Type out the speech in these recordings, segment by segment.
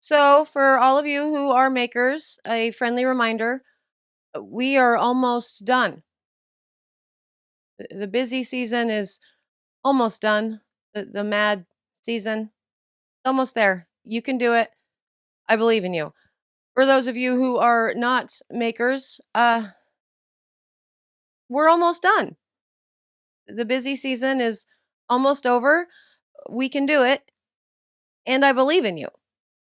So, for all of you who are makers, a friendly reminder we are almost done. The busy season is almost done. The mad season, almost there. You can do it. I believe in you. For those of you who are not makers, we're almost done. The busy season is almost over. We can do it. And I believe in you.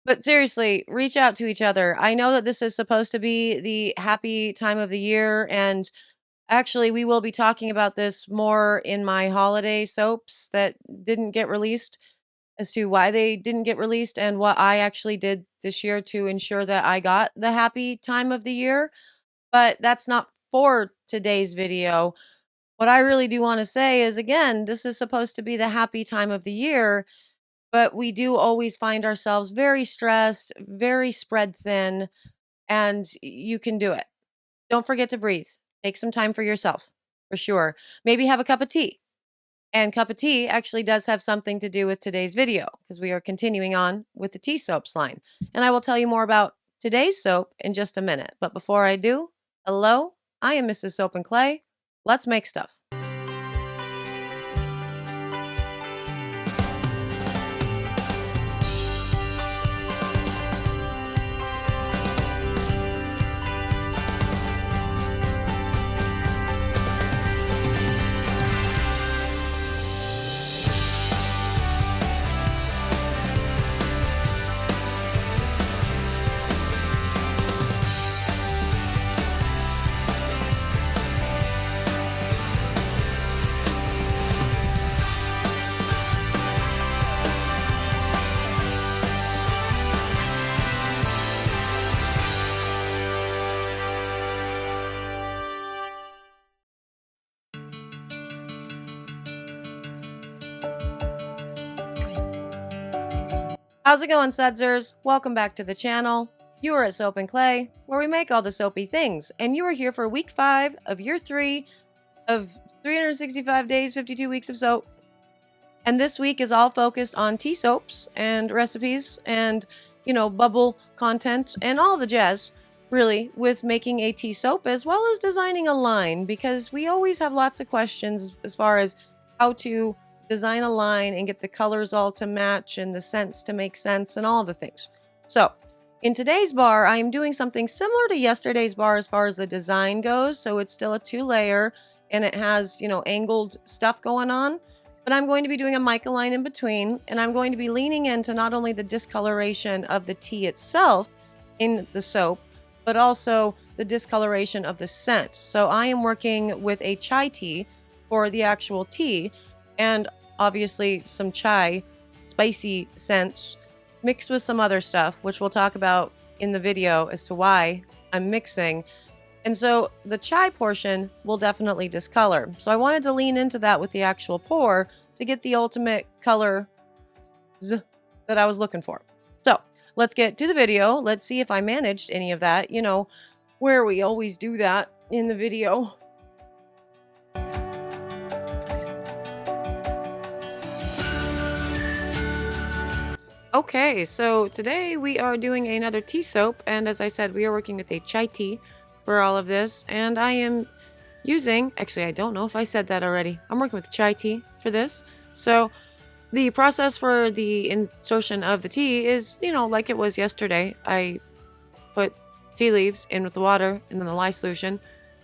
But seriously, reach out to each other. I know that this is supposed to be the happy time of the year, and actually, we will be talking about this more in my holiday soaps that didn't get released, as to why they didn't get released and what I actually did this year to ensure that I got the happy time of the year. But that's not for today's video. What I really do want to say is, again, this is supposed to be the happy time of the year, but we do always find ourselves very stressed, very spread thin, and you can do it. Don't forget to breathe. Take some time for yourself, for sure. Maybe have a cup of tea. And cup of tea actually does have something to do with today's video, because we are continuing on with the tea soaps line. And I will tell you more about today's soap in just a minute. But before I do, hello, I am Mrs. Soap and Clay. Let's make stuff. How's it going, Sudsers? Welcome back to the channel. You are at Soap and Clay, where we make all the soapy things, and you are here for week 5 of year 3 of 365 days, 52 weeks of soap. And this week is all focused on tea soaps and recipes and, bubble content and all the jazz, really, with making a tea soap as well as designing a line, because we always have lots of questions as far as how to design a line and get the colors all to match and the scents to make sense and all the things. So in today's bar, I am doing something similar to yesterday's bar as far as the design goes. So it's still a 2-layer and it has, angled stuff going on, but I'm going to be doing a mica line in between, and I'm going to be leaning into not only the discoloration of the tea itself in the soap, but also the discoloration of the scent. So I am working with a chai tea for the actual tea, and obviously some chai spicy scents mixed with some other stuff, which we'll talk about in the video as to why I'm mixing. And so the chai portion will definitely discolor. So I wanted to lean into that with the actual pour to get the ultimate color that I was looking for. So let's get to the video. Let's see if I managed any of that, where we always do that in the video. Okay, so today we are doing another tea soap, and as I said, we are working with a chai tea for all of this, and I am using, actually I don't know if I said that already, I'm working with chai tea for this. So the process for the insertion of the tea is, like it was yesterday. I put tea leaves in with the water and then the lye solution,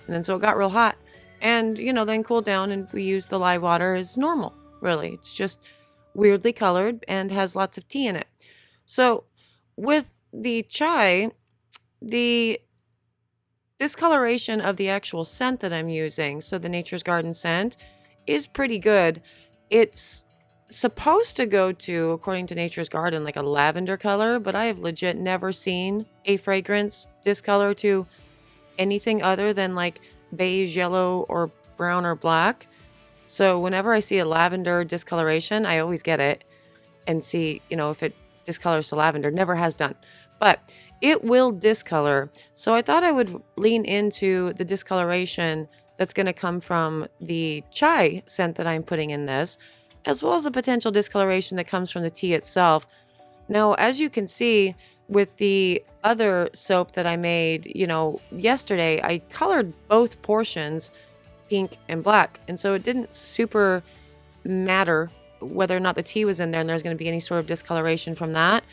and then so it got real hot, and then cooled down, and we use the lye water as normal, really. It's just weirdly colored and has lots of tea in it. So with the chai, the discoloration of the actual scent that I'm using, so the Nature's Garden scent, is pretty good. It's supposed to go to, according to Nature's Garden, like a lavender color, but I have legit never seen a fragrance discolor to anything other than like beige, yellow, or brown or black. So whenever I see a lavender discoloration, I always get it and see, if it discolors to lavender. Never has done, but it will discolor. So I thought I would lean into the discoloration that's going to come from the chai scent that I'm putting in this, as well as the potential discoloration that comes from the tea itself. Now, as you can see, with the other soap that I made, yesterday, I colored both portions pink and black. And so it didn't super matter whether or not the tea was in there and there's going to be any sort of discoloration from that.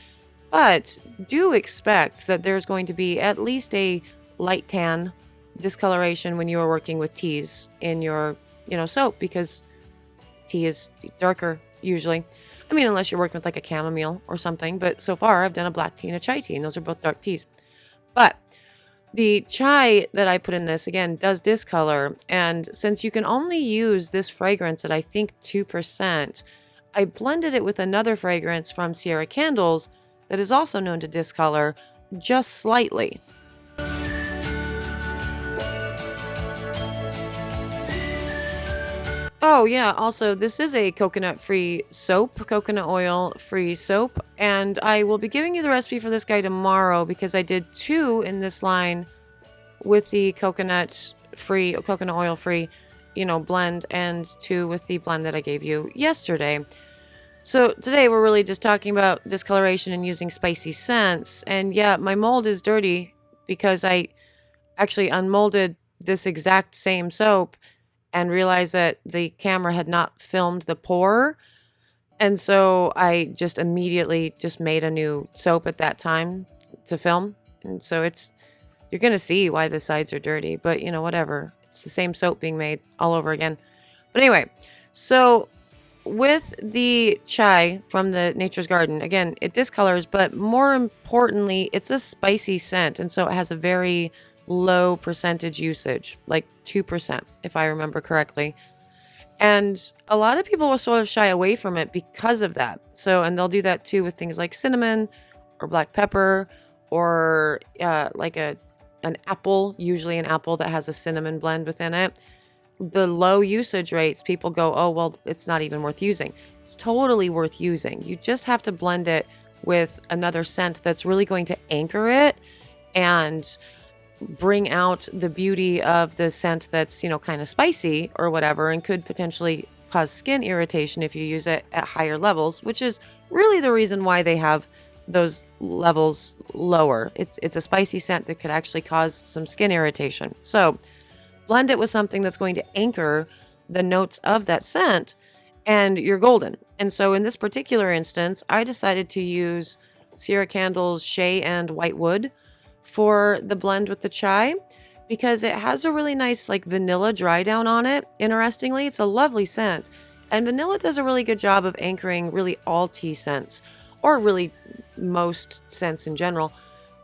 But do expect that there's going to be at least a light tan discoloration when you are working with teas in your, soap, because tea is darker usually. I mean, unless you're working with like a chamomile or something. But so far, I've done a black tea and a chai tea, and those are both dark teas. But the chai that I put in this, again, does discolor. And since you can only use this fragrance at, I think, 2%, I blended it with another fragrance from Sierra Candles that is also known to discolor just slightly. Oh yeah, also this is a coconut-free soap, coconut oil-free soap, and I will be giving you the recipe for this guy tomorrow because I did 2 in this line with the coconut oil-free, blend, and 2 with the blend that I gave you yesterday. So today we're really just talking about discoloration and using spicy scents. And yeah, my mold is dirty because I actually unmolded this exact same soap and realized that the camera had not filmed the pour. And so I just immediately just made a new soap at that time to film. And so you're going to see why the sides are dirty, but whatever. It's the same soap being made all over again. But anyway, so with the chai from the Nature's Garden, again, it discolors, but more importantly, it's a spicy scent. And so it has a very low percentage usage, like 2%, if I remember correctly. And a lot of people will sort of shy away from it because of that. And they'll do that too with things like cinnamon or black pepper or like an apple, usually an apple that has a cinnamon blend within it. The low usage rates, people go, oh, well, it's not even worth using. It's totally worth using. You just have to blend it with another scent that's really going to anchor it and bring out the beauty of the scent that's, kind of spicy or whatever, and could potentially cause skin irritation if you use it at higher levels, which is really the reason why they have those levels lower. It's a spicy scent that could actually cause some skin irritation. So blend it with something that's going to anchor the notes of that scent, and you're golden. And so in this particular instance, I decided to use Sierra Candles Shea and White Wood for the blend with the chai because it has a really nice like vanilla dry down on it. Interestingly, it's a lovely scent, and vanilla does a really good job of anchoring really all tea scents, or really most scents in general.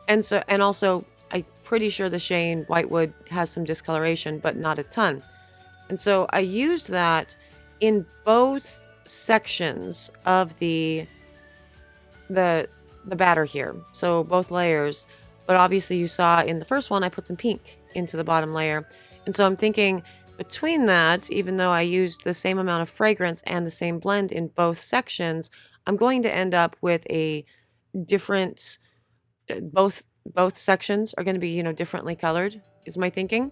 And also I'm pretty sure the Shea and Whitewood has some discoloration, but not a ton. And so I used that in both sections of the batter here. So both layers. But obviously you saw in the first one, I put some pink into the bottom layer. And so I'm thinking between that, even though I used the same amount of fragrance and the same blend in both sections, I'm going to end up with a different, both sections are going to be, differently colored is my thinking.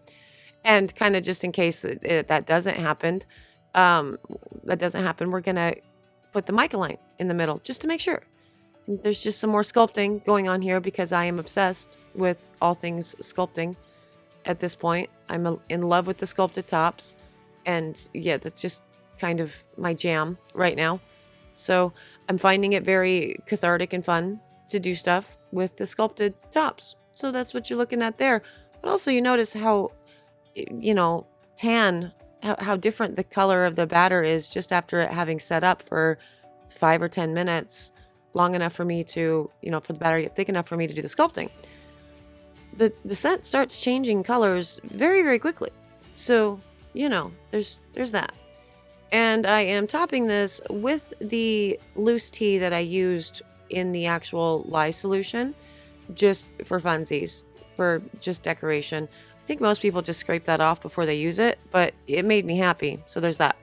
And kind of just in case that doesn't happen, we're going to put the mica line in the middle just to make sure. And there's just some more sculpting going on here because I am obsessed with all things sculpting at this point. I'm in love with the sculpted tops. And yeah, that's just kind of my jam right now. So I'm finding it very cathartic and fun to do stuff with the sculpted tops. So that's what you're looking at there. But also you notice how, tan, how different the color of the batter is just after it having set up for 5 or 10 minutes, long enough for me to, for the batter to get thick enough for me to do the sculpting. The scent starts changing colors very, very quickly. So, there's that. And I am topping this with the loose tea that I used in the actual lye solution, just for funsies, for just decoration. I think most people just scrape that off before they use it, but it made me happy. So there's that.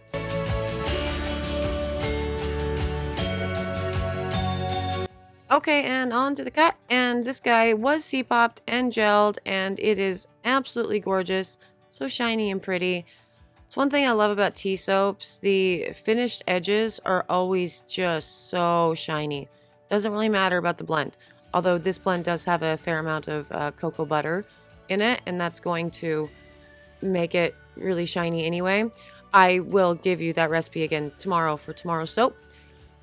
Okay, and on to the cut. And this guy was C-popped and gelled, and it is absolutely gorgeous. So shiny and pretty. It's one thing I love about tea soaps. The finished edges are always just so shiny. Doesn't really matter about the blend. Although this blend does have a fair amount of cocoa butter in it, and that's going to make it really shiny anyway. I will give you that recipe again tomorrow for tomorrow's soap.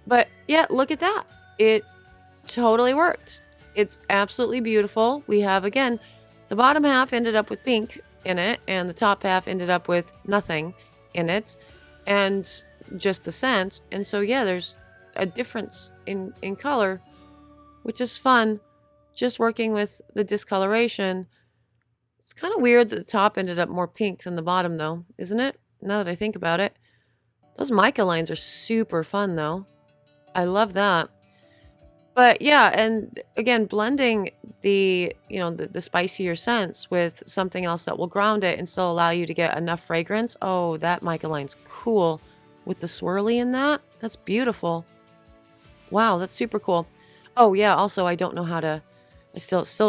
But yeah, look at that. It totally worked. It's absolutely beautiful. We have, again, the bottom half ended up with pink in it, and the top half ended up with nothing in it, and just the scent. And so, yeah, there's a difference in color, which is fun. Just working with the discoloration. It's kind of weird that the top ended up more pink than the bottom, though, isn't it? Now that I think about it. Those mica lines are super fun, though. I love that. But yeah, and again, blending the, the spicier scents with something else that will ground it and still allow you to get enough fragrance. Oh, that mica line's cool. With the swirly in that, that's beautiful. Wow, that's super cool. Oh yeah, also I still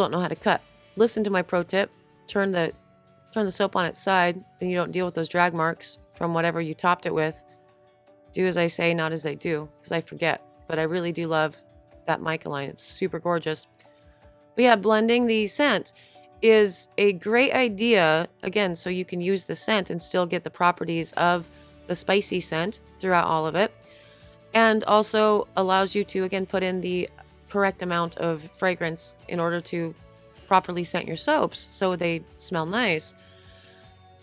don't know how to cut. Listen to my pro tip. Turn the soap on its side, then you don't deal with those drag marks from whatever you topped it with. Do as I say, not as I do, because I forget. But I really do love that mica line. It's super gorgeous. But yeah, blending the scent is a great idea, again, so you can use the scent and still get the properties of the spicy scent throughout all of it. And also allows you to, again, put in the correct amount of fragrance in order to properly scent your soaps so they smell nice.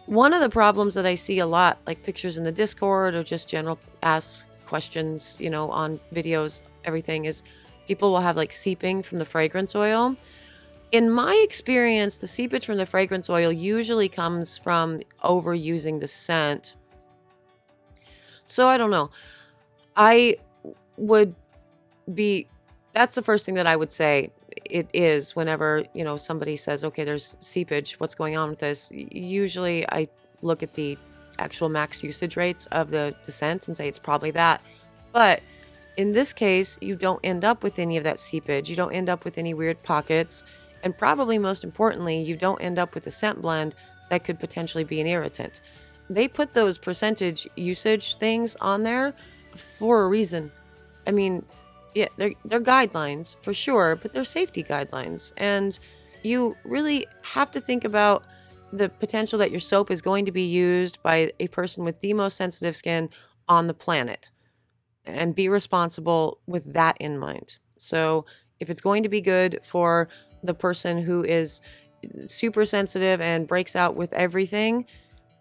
One of the problems that I see a lot, like pictures in the Discord or just general ask questions, on videos, everything, is people will have like seeping from the fragrance oil. In my experience, the seepage from the fragrance oil usually comes from overusing the scent. So I don't know. That's the first thing that I would say it is whenever, somebody says, okay, there's seepage, what's going on with this? Usually I look at the actual max usage rates of the scents and say it's probably that. But in this case, you don't end up with any of that seepage. You don't end up with any weird pockets. And probably most importantly, you don't end up with a scent blend that could potentially be an irritant. They put those percentage usage things on there for a reason. I mean, yeah, they're guidelines for sure, but they're safety guidelines. And you really have to think about the potential that your soap is going to be used by a person with the most sensitive skin on the planet, and be responsible with that in mind. So if it's going to be good for the person who is super sensitive and breaks out with everything,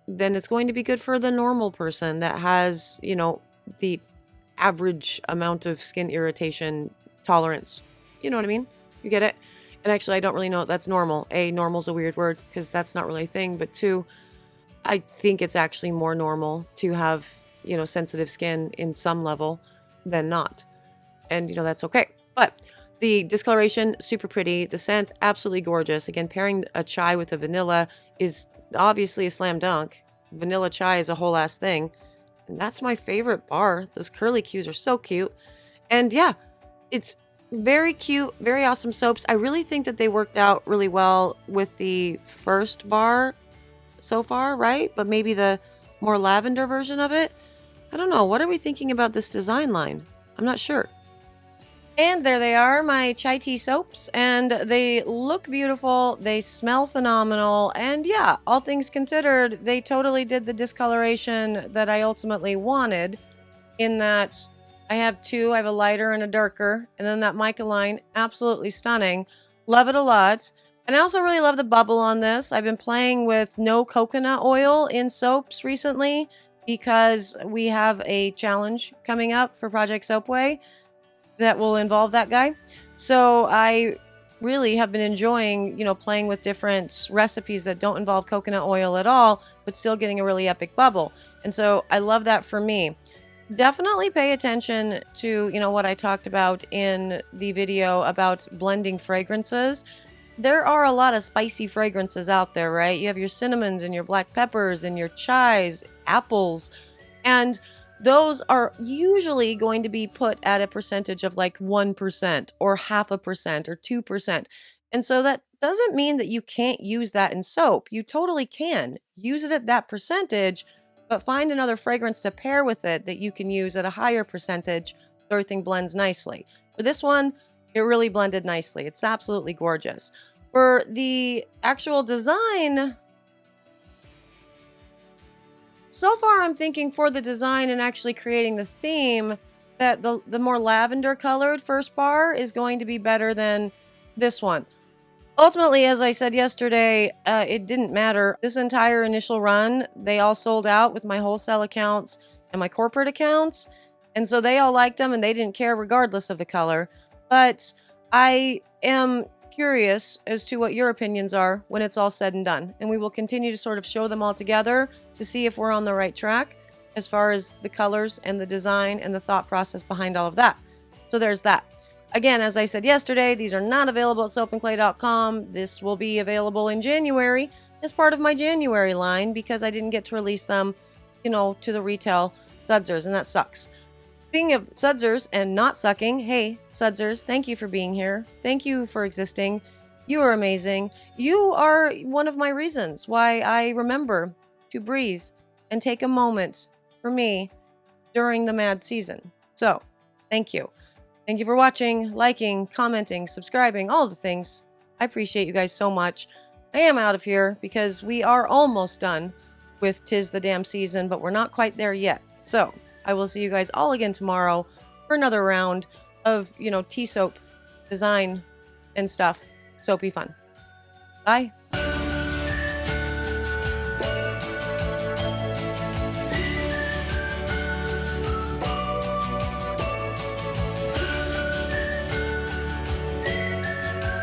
then it's going to be good for the normal person that has, the average amount of skin irritation tolerance. You know what I mean? You get it? And actually, I don't really know if that's normal. A, normal's a weird word because that's not really a thing. But two, I think it's actually more normal to have, sensitive skin in some level than not. And, that's okay. But the discoloration, super pretty. The scent, absolutely gorgeous. Again, pairing a chai with a vanilla is obviously a slam dunk. Vanilla chai is a whole ass thing. And that's my favorite bar. Those curly cues are so cute. And yeah, it's very cute, very awesome soaps. I really think that they worked out really well with the first bar so far, right? But maybe the more lavender version of it. I don't know. What are we thinking about this design line? I'm not sure. And there they are, my chai tea soaps, and they look beautiful, they smell phenomenal, and yeah, all things considered, they totally did the discoloration that I ultimately wanted, in that I have two. I have a lighter and a darker, and then that mica line, absolutely stunning. Love it a lot. And I also really love the bubble on this. I've been playing with no coconut oil in soaps recently because we have a challenge coming up for Project Soapway that will involve that guy. So I really have been enjoying, playing with different recipes that don't involve coconut oil at all, but still getting a really epic bubble. And so I love that for me. Definitely pay attention to, what I talked about in the video about blending fragrances. There are a lot of spicy fragrances out there, right? You have your cinnamons and your black peppers and your chais, apples, and those are usually going to be put at a percentage of like 1% or 0.5% or 2%. And so that doesn't mean that you can't use that in soap. You totally can use it at that percentage, but find another fragrance to pair with it that you can use at a higher percentage so everything blends nicely. For this one, It really blended nicely. It's absolutely gorgeous. For the actual design, so far I'm thinking for the design and actually creating the theme that the more lavender colored first bar is going to be better than this one. Ultimately, as I said yesterday, it didn't matter. This entire initial run, they all sold out with my wholesale accounts and my corporate accounts. And so they all liked them and they didn't care regardless of the color. But I am curious as to what your opinions are when it's all said and done. And we will continue to sort of show them all together to see if we're on the right track as far as the colors and the design and the thought process behind all of that. So there's that. Again, as I said yesterday, these are not available at soapandclay.com. This will be available in January as part of my January line because I didn't get to release them, to the retail sudsers, and that sucks. Speaking of sudsers and not sucking, hey, sudsers, thank you for being here. Thank you for existing. You are amazing. You are one of my reasons why I remember to breathe and take a moment for me during the mad season. So, thank you. Thank you for watching, liking, commenting, subscribing, all the things. I appreciate you guys so much. I am out of here because we are almost done with 'Tis the Damn Season, but we're not quite there yet. So I will see you guys all again tomorrow for another round of, tea soap design and stuff. Soapy fun. Bye.